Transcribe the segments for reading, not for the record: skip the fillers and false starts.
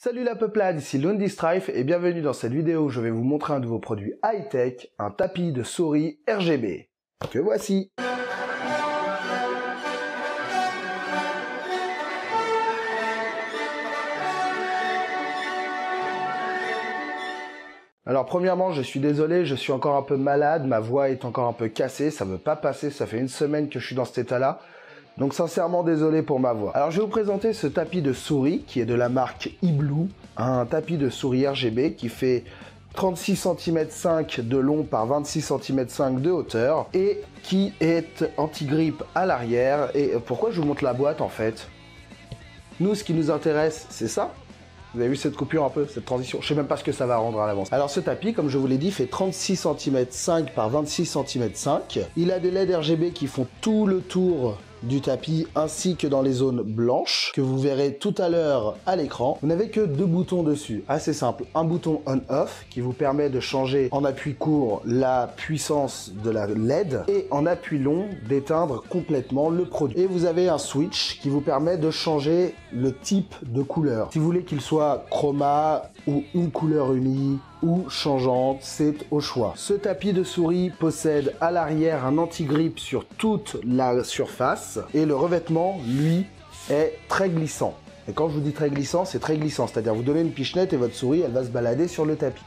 Salut la peuplade, ici Lundi Strife et bienvenue dans cette vidéo où je vais vous montrer un de vos produits high-tech, un tapis de souris RGB. Que voici. Alors premièrement, je suis désolé, je suis encore un peu malade, ma voix est encore un peu cassée, ça veut pas passer, ça fait une semaine que je suis dans cet état-là. Donc sincèrement désolé pour ma voix. Alors je vais vous présenter ce tapis de souris qui est de la marque iBlue, un tapis de souris RGB qui fait 36 cm 5 de long par 26 cm 5 de hauteur et qui est anti-grippe à l'arrière. Et pourquoi je vous montre la boîte en fait? Nous, ce qui nous intéresse, c'est ça. Vous avez vu cette coupure un peu, cette transition? Je sais même pas ce que ça va rendre à l'avance. Alors ce tapis, comme je vous l'ai dit, fait 36 cm 5 par 26 cm 5. Il a des LED RGB qui font tout le tour du tapis ainsi que dans les zones blanches que vous verrez tout à l'heure à l'écran. Vous n'avez que deux boutons dessus, assez simple. Un bouton on-off qui vous permet de changer en appui court la puissance de la LED et en appui long d'éteindre complètement le produit. Et vous avez un switch qui vous permet de changer le type de couleur. Si vous voulez qu'il soit chroma ou une couleur unie ou changeante, c'est au choix. Ce tapis de souris possède à l'arrière un anti-grippe sur toute la surface et le revêtement, lui, est très glissant. Et quand je vous dis très glissant, c'est très glissant, c'est-à-dire vous donnez une pichenette et votre souris, elle va se balader sur le tapis.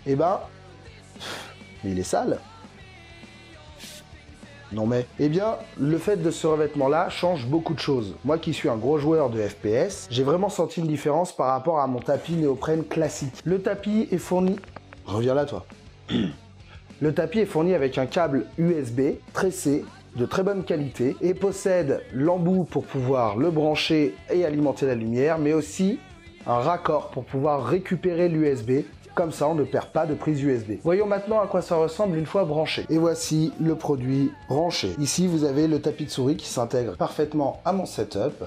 Eh ben, mais il est sale. Non mais, eh bien, le fait de ce revêtement-là change beaucoup de choses. Moi qui suis un gros joueur de FPS, j'ai vraiment senti une différence par rapport à mon tapis néoprène classique. Le tapis est fourni... Reviens là, toi. Le tapis est fourni avec un câble USB tressé de très bonne qualité et possède l'embout pour pouvoir le brancher et alimenter la lumière, mais aussi un raccord pour pouvoir récupérer l'USB. Comme ça, on ne perd pas de prise USB. Voyons maintenant à quoi ça ressemble une fois branché. Et voici le produit branché. Ici, vous avez le tapis de souris qui s'intègre parfaitement à mon setup.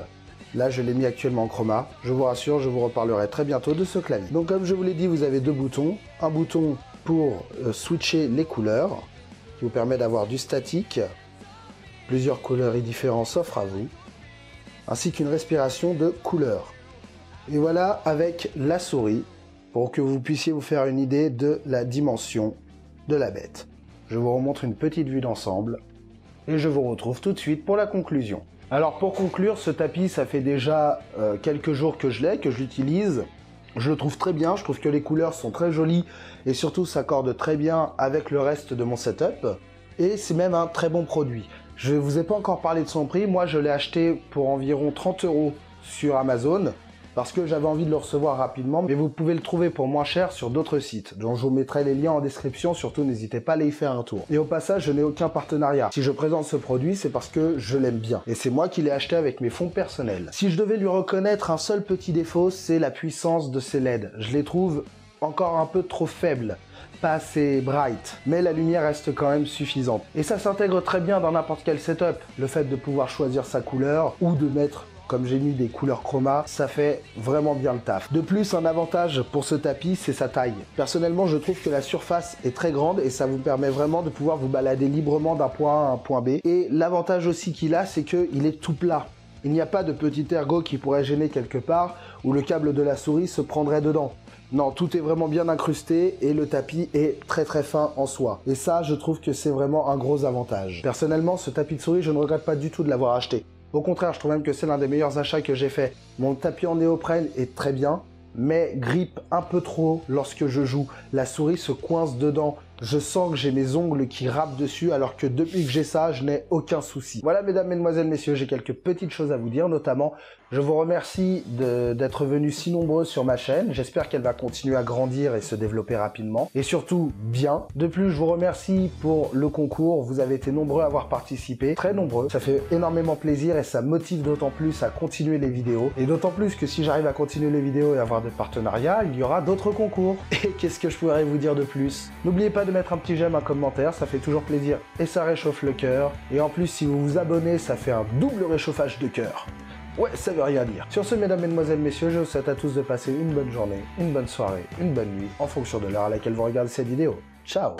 Là, je l'ai mis actuellement en chroma. Je vous rassure, je vous reparlerai très bientôt de ce clavier. Donc, comme je vous l'ai dit, vous avez deux boutons. Un bouton pour switcher les couleurs, qui vous permet d'avoir du statique. Plusieurs couleurs et différents s'offrent à vous. Ainsi qu'une respiration de couleurs. Et voilà avec la souris, pour que vous puissiez vous faire une idée de la dimension de la bête. Je vous remontre une petite vue d'ensemble et je vous retrouve tout de suite pour la conclusion. Alors pour conclure, ce tapis, ça fait déjà quelques jours que je l'ai, que je l'utilise. Je le trouve très bien, je trouve que les couleurs sont très jolies et surtout s'accordent très bien avec le reste de mon setup. Et c'est même un très bon produit. Je ne vous ai pas encore parlé de son prix, moi je l'ai acheté pour environ 30 € sur Amazon. Parce que j'avais envie de le recevoir rapidement, mais vous pouvez le trouver pour moins cher sur d'autres sites, dont je vous mettrai les liens en description, surtout n'hésitez pas à aller y faire un tour. Et au passage, je n'ai aucun partenariat. Si je présente ce produit, c'est parce que je l'aime bien, et c'est moi qui l'ai acheté avec mes fonds personnels. Si je devais lui reconnaître un seul petit défaut, c'est la puissance de ces LED. Je les trouve encore un peu trop faibles, pas assez bright, mais la lumière reste quand même suffisante. Et ça s'intègre très bien dans n'importe quel setup. Le fait de pouvoir choisir sa couleur, ou de mettre... Comme j'ai mis des couleurs chroma, ça fait vraiment bien le taf. De plus, un avantage pour ce tapis, c'est sa taille. Personnellement, je trouve que la surface est très grande et ça vous permet vraiment de pouvoir vous balader librement d'un point A à un point B. Et l'avantage aussi qu'il a, c'est qu'il est tout plat. Il n'y a pas de petit ergot qui pourrait gêner quelque part où le câble de la souris se prendrait dedans. Non, tout est vraiment bien incrusté et le tapis est très très fin en soi. Et ça, je trouve que c'est vraiment un gros avantage. Personnellement, ce tapis de souris, je ne regrette pas du tout de l'avoir acheté. Au contraire, je trouve même que c'est l'un des meilleurs achats que j'ai fait. Mon tapis en néoprène est très bien, mais grippe un peu trop lorsque je joue. La souris se coince dedans. Je sens que j'ai mes ongles qui râpent dessus, alors que depuis que j'ai ça, je n'ai aucun souci. Voilà, mesdames, mesdemoiselles, messieurs, j'ai quelques petites choses à vous dire, notamment, je vous remercie d'être venus si nombreux sur ma chaîne. J'espère qu'elle va continuer à grandir et se développer rapidement, et surtout, bien. De plus, je vous remercie pour le concours. Vous avez été nombreux à avoir participé, très nombreux. Ça fait énormément plaisir et ça motive d'autant plus à continuer les vidéos. Et d'autant plus que si j'arrive à continuer les vidéos et avoir des partenariats, il y aura d'autres concours. Et qu'est-ce que je pourrais vous dire de plus? N'oubliez pas de mettre un petit j'aime, un commentaire, ça fait toujours plaisir et ça réchauffe le cœur. Et en plus, si vous vous abonnez, ça fait un double réchauffage de cœur. Ouais, ça veut rien dire. Sur ce, mesdames, mesdemoiselles, messieurs, je vous souhaite à tous de passer une bonne journée, une bonne soirée, une bonne nuit, en fonction de l'heure à laquelle vous regardez cette vidéo. Ciao!